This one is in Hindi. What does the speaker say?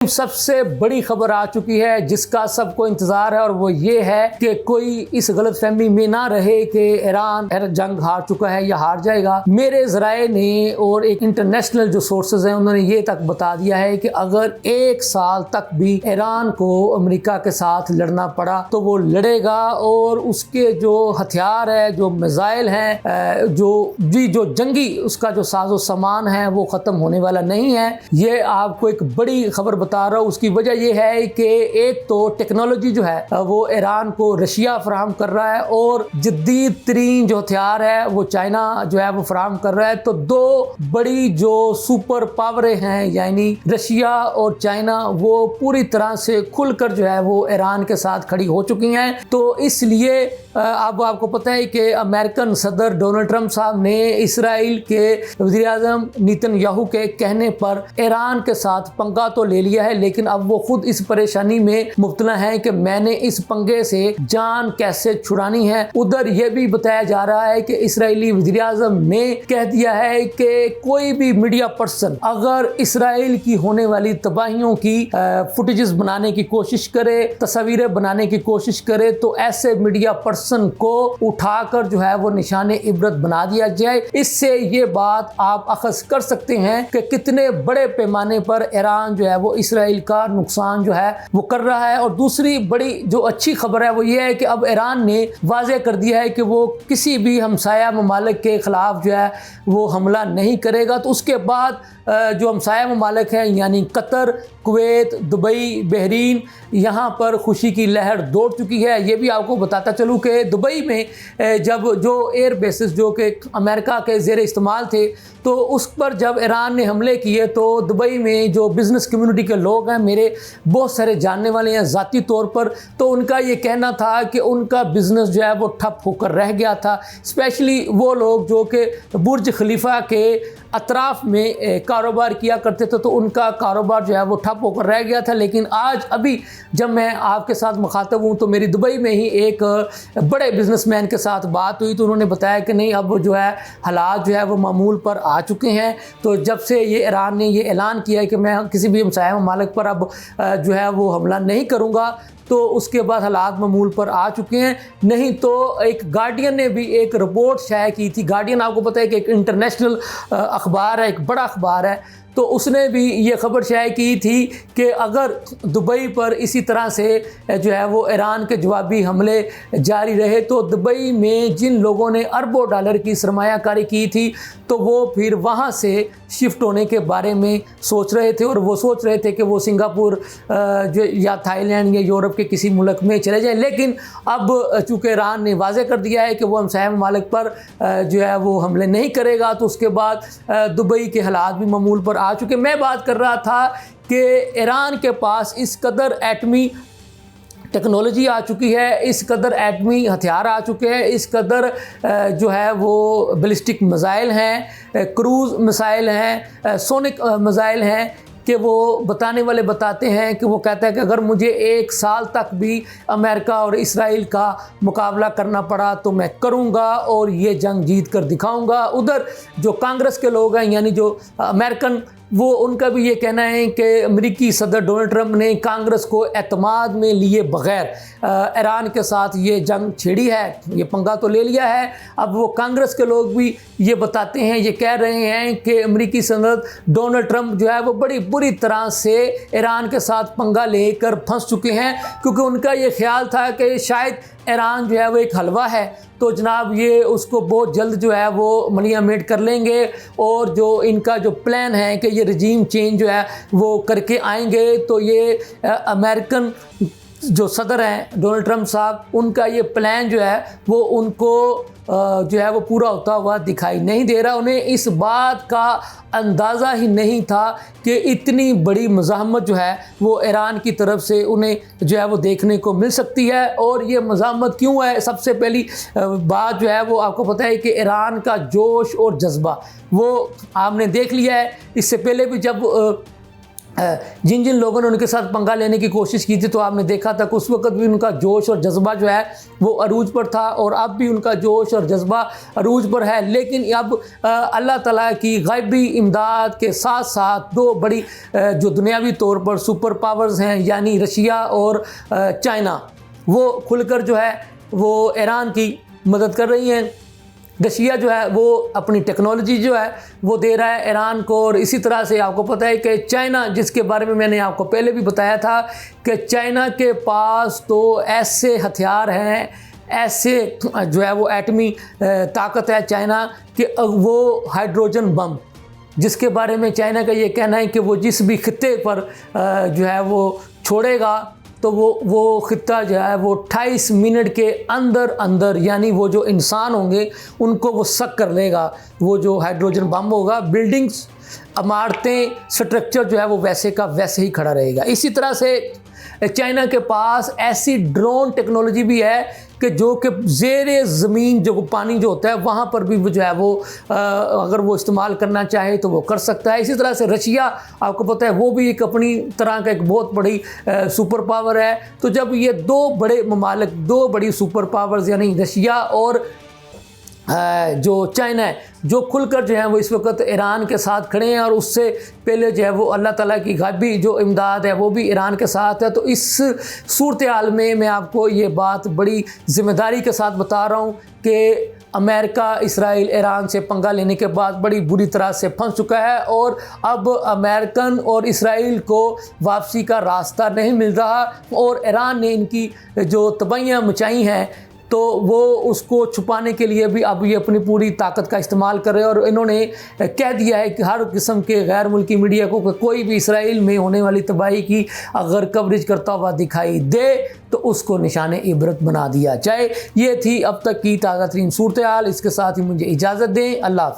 सबसे बड़ी खबर आ चुकी है जिसका सबको इंतजार है और वो ये है कि कोई इस गलतफहमी में ना रहे कि ईरान जंग हार चुका है या हार जाएगा। मेरे ज़राए ने और एक इंटरनेशनल जो सोर्सेज हैं उन्होंने ये तक बता दिया है कि अगर 1 साल तक भी ईरान को अमेरिका के साथ लड़ना पड़ा तो वो लड़ेगा और उसके जो हथियार है, जो मिसाइल हैं, जो जंगी उसका जो साजो सामान है वो ख़त्म होने वाला नहीं है। ये आपको एक बड़ी खबर बता रहा हूँ। उसकी वजह यह है कि एक तो टेक्नोलॉजी जो है वो ईरान को रशिया फराहम कर रहा है और जदीद तरीन जो हथियार है वो चाइना जो है वो फराहम कर रहा है। तो दो बड़ी जो सुपर पावरें हैं यानी रशिया और चाइना वो पूरी तरह से खुलकर जो है वो ईरान के साथ खड़ी हो चुकी हैं। तो इसलिए अब आपको पता है कि अमेरिकन सदर डोनाल्ड ट्रंप साहब ने इसराइल के वज़ीर-ए-आज़म नेतन्याहू के कहने पर ईरान के साथ पंगा तो ले लिया है, लेकिन अब वो खुद इस परेशानी में मुब्तला है कि मैंने इस पंगे से जान कैसे छुड़ानी है। उधर यह भी बताया जा रहा है कि इसराइली वज़ीर-ए-आज़म ने कह दिया है कि कोई भी मीडिया पर्सन अगर इसराइल की होने वाली तबाहियों की फुटेजेस बनाने की कोशिश करे, तस्वीरें बनाने की कोशिश करे, तो ऐसे मीडिया पर्सन को उठाकर जो है वो निशाने इबरत बना दिया जाए। इससे ये बात आप अखज़ कर सकते हैं कि कितने बड़े पैमाने पर ईरान जो है वो इसराइल का नुकसान जो है वो कर रहा है। और दूसरी बड़ी जो अच्छी खबर है वो ये है कि अब ईरान ने वाज़े कर दिया है कि वो किसी भी हमसाया ममालिक के खिलाफ जो है वो हमला नहीं करेगा। तो उसके बाद जो हमसाया ममालिक हैं यानी कतर, कुवैत, दुबई, बहरीन, यहाँ पर खुशी की लहर दौड़ चुकी है। ये भी आपको बताता चलूँ कि दुबई में जब जो एयर बेसिस जो कि अमेरिका के ज़ेर इस्तेमाल थे तो उस पर जब ईरान ने हमले किए तो दुबई में जो बिज़नेस कम्युनिटी के लोग हैं, मेरे बहुत सारे जानने वाले हैं ज़ाती तौर पर, तो उनका ये कहना था कि उनका बिज़नेस जो है वो ठप होकर रह गया था। स्पेशली वो लोग जो कि बुर्ज खलीफा के अतराफ़ में कारोबार किया करते थे तो उनका कारोबार जो है वो ठप होकर रह गया था। लेकिन आज अभी जब मैं आपके साथ मुखातब हूँ तो मेरी दुबई में ही एक बड़े बिजनेसमैन के साथ बात हुई तो उन्होंने बताया कि नहीं, अब जो है हालात जो है वो मामूल पर आ चुके हैं। तो जब से ये ईरान ने ये ऐलान किया है कि मैं किसी भी हमसाया ममालिक पर अब जो है वो हमला नहीं करूँगा, तो उसके बाद हालात मामूल पर आ चुके हैं। नहीं तो एक गार्डियन ने भी एक रिपोर्ट शाया की थी। गार्डियन आपको पता है कि एक इंटरनेशनल अखबार है, एक बड़ा अखबार है, तो उसने भी ये खबर शाया की थी कि अगर दुबई पर इसी तरह से जो है वो ईरान के जवाबी हमले जारी रहे तो दुबई में जिन लोगों ने अरबों डॉलर की सरमायाकारी की थी तो वो फिर वहाँ से शिफ्ट होने के बारे में सोच रहे थे और वो सोच रहे थे कि वो सिंगापुर जो या थाईलैंड या यूरोप के किसी मुल्क में चले जाएं। लेकिन अब चूँकि ईरान ने वाज़े कर दिया है कि वो हमसाया ममालिक पर जो है वो हमले नहीं करेगा, तो उसके बाद दुबई के हालात भी मामूल पर आ चुके। मैं बात कर रहा था कि ईरान के पास इस कदर एटमी टेक्नोलॉजी आ चुकी है, इस कदर एटमी हथियार आ चुके हैं, इस कदर जो है वो बैलिस्टिक मिसाइल हैं, क्रूज़ मिसाइल हैं, सोनिक मिसाइल हैं कि वो बताने वाले बताते हैं कि वो कहता है कि अगर मुझे 1 साल तक भी अमेरिका और इसराइल का मुकाबला करना पड़ा तो मैं करूंगा और ये जंग जीत कर दिखाऊंगा। उधर जो कांग्रेस के लोग हैं यानी जो अमेरिकन, वो उनका भी ये कहना है कि अमेरिकी सदर डोनाल्ड ट्रंप ने कांग्रेस को एतमाद में लिए बग़ैर ईरान के साथ ये जंग छेड़ी है, ये पंगा तो ले लिया है। अब वो कांग्रेस के लोग भी ये बताते हैं, ये कह रहे हैं कि अमेरिकी सदर डोनाल्ड ट्रंप जो है वो बड़ी बुरी तरह से ईरान के साथ पंगा लेकर फंस चुके हैं, क्योंकि उनका ये ख्याल था कि शायद ईरान जो है वो एक हलवा है तो जनाब ये उसको बहुत जल्द जो है वो मलिया मेट कर लेंगे और जो इनका जो प्लान है कि ये रजीम चेंज जो है वो करके आएंगे। तो ये अमेरिकन जो सदर हैं डोनाल्ड ट्रंप साहब, उनका ये प्लान जो है वो उनको जो है वो पूरा होता हुआ दिखाई नहीं दे रहा। उन्हें इस बात का अंदाज़ा ही नहीं था कि इतनी बड़ी मज़ाहमत जो है वो ईरान की तरफ से उन्हें जो है वो देखने को मिल सकती है। और ये मज़ाहमत क्यों है, सबसे पहली बात जो है वो आपको पता है कि ईरान का जोश और जज्बा वो आपने देख लिया है। इससे पहले भी जब जिन जिन लोगों ने उनके साथ पंगा लेने की कोशिश की थी, तो आपने देखा था कि उस वक्त भी उनका जोश और जज्बा जो है वो अरूज पर था, और अब भी उनका जोश और जज्बा अरूज पर है। लेकिन अब अल्लाह ताला की गायबी इमदाद के साथ साथ दो बड़ी जो दुनियावी तौर पर सुपर पावर्स हैं, यानी रशिया और चाइना, वो खुलकर जो है वो ईरान की मदद कर रही हैं। रशिया जो है वो अपनी टेक्नोलॉजी जो है वो दे रहा है ईरान को, और इसी तरह से आपको पता है कि चाइना, जिसके बारे में मैंने आपको पहले भी बताया था कि चाइना के पास तो ऐसे हथियार हैं, ऐसे जो है वो एटमी ताकत है चाइना कि वो हाइड्रोजन बम, जिसके बारे में चाइना का ये कहना है कि वो जिस भी खित्ते पर जो है वो छोड़ेगा तो वो खित्ता जो है वो 28 मिनट के अंदर अंदर, यानी वो जो इंसान होंगे उनको वो सक कर लेगा। वो जो हाइड्रोजन बम होगा, बिल्डिंग्स, इमारतें, स्ट्रक्चर जो है वो वैसे का वैसे ही खड़ा रहेगा। इसी तरह से चाइना के पास ऐसी ड्रोन टेक्नोलॉजी भी है कि जो कि ज़ेरे ज़मीन जो पानी जो होता है वहाँ पर भी जो है वो अगर वो इस्तेमाल करना चाहे तो वो कर सकता है। इसी तरह से रशिया, आपको पता है, वो भी एक अपनी तरह का एक बहुत बड़ी सुपर पावर है। तो जब ये दो बड़े ममालिक, दो बड़ी सुपर पावर्स यानी रशिया और जो चाइना है, जो खुलकर जो है वो इस वक्त ईरान के साथ खड़े हैं, और उससे पहले जो है वो अल्लाह ताला की गायबी जो इमदाद है वो भी ईरान के साथ है। तो इस सूरत हाल में मैं आपको ये बात बड़ी ज़िम्मेदारी के साथ बता रहा हूँ कि अमेरिका, इसराइल, ईरान से पंगा लेने के बाद बड़ी बुरी तरह से फंस चुका है, और अब अमेरिकन और इसराइल को वापसी का रास्ता नहीं मिल रहा, और ईरान ने इनकी जो तबाहियाँ मचाई हैं तो वो उसको छुपाने के लिए भी अब ये अपनी पूरी ताकत का इस्तेमाल कर रहे हैं। और इन्होंने कह दिया है कि हर किस्म के गैर मुल्की मीडिया को कि कोई भी इसराइल में होने वाली तबाही की अगर कवरेज करता हुआ दिखाई दे तो उसको निशाने इबरत बना दिया जाए। ये थी अब तक की ताज़ा तरीन सूरत हाल। इसके साथ ही मुझे इजाज़त दें। अल्लाह हाफ़िज़।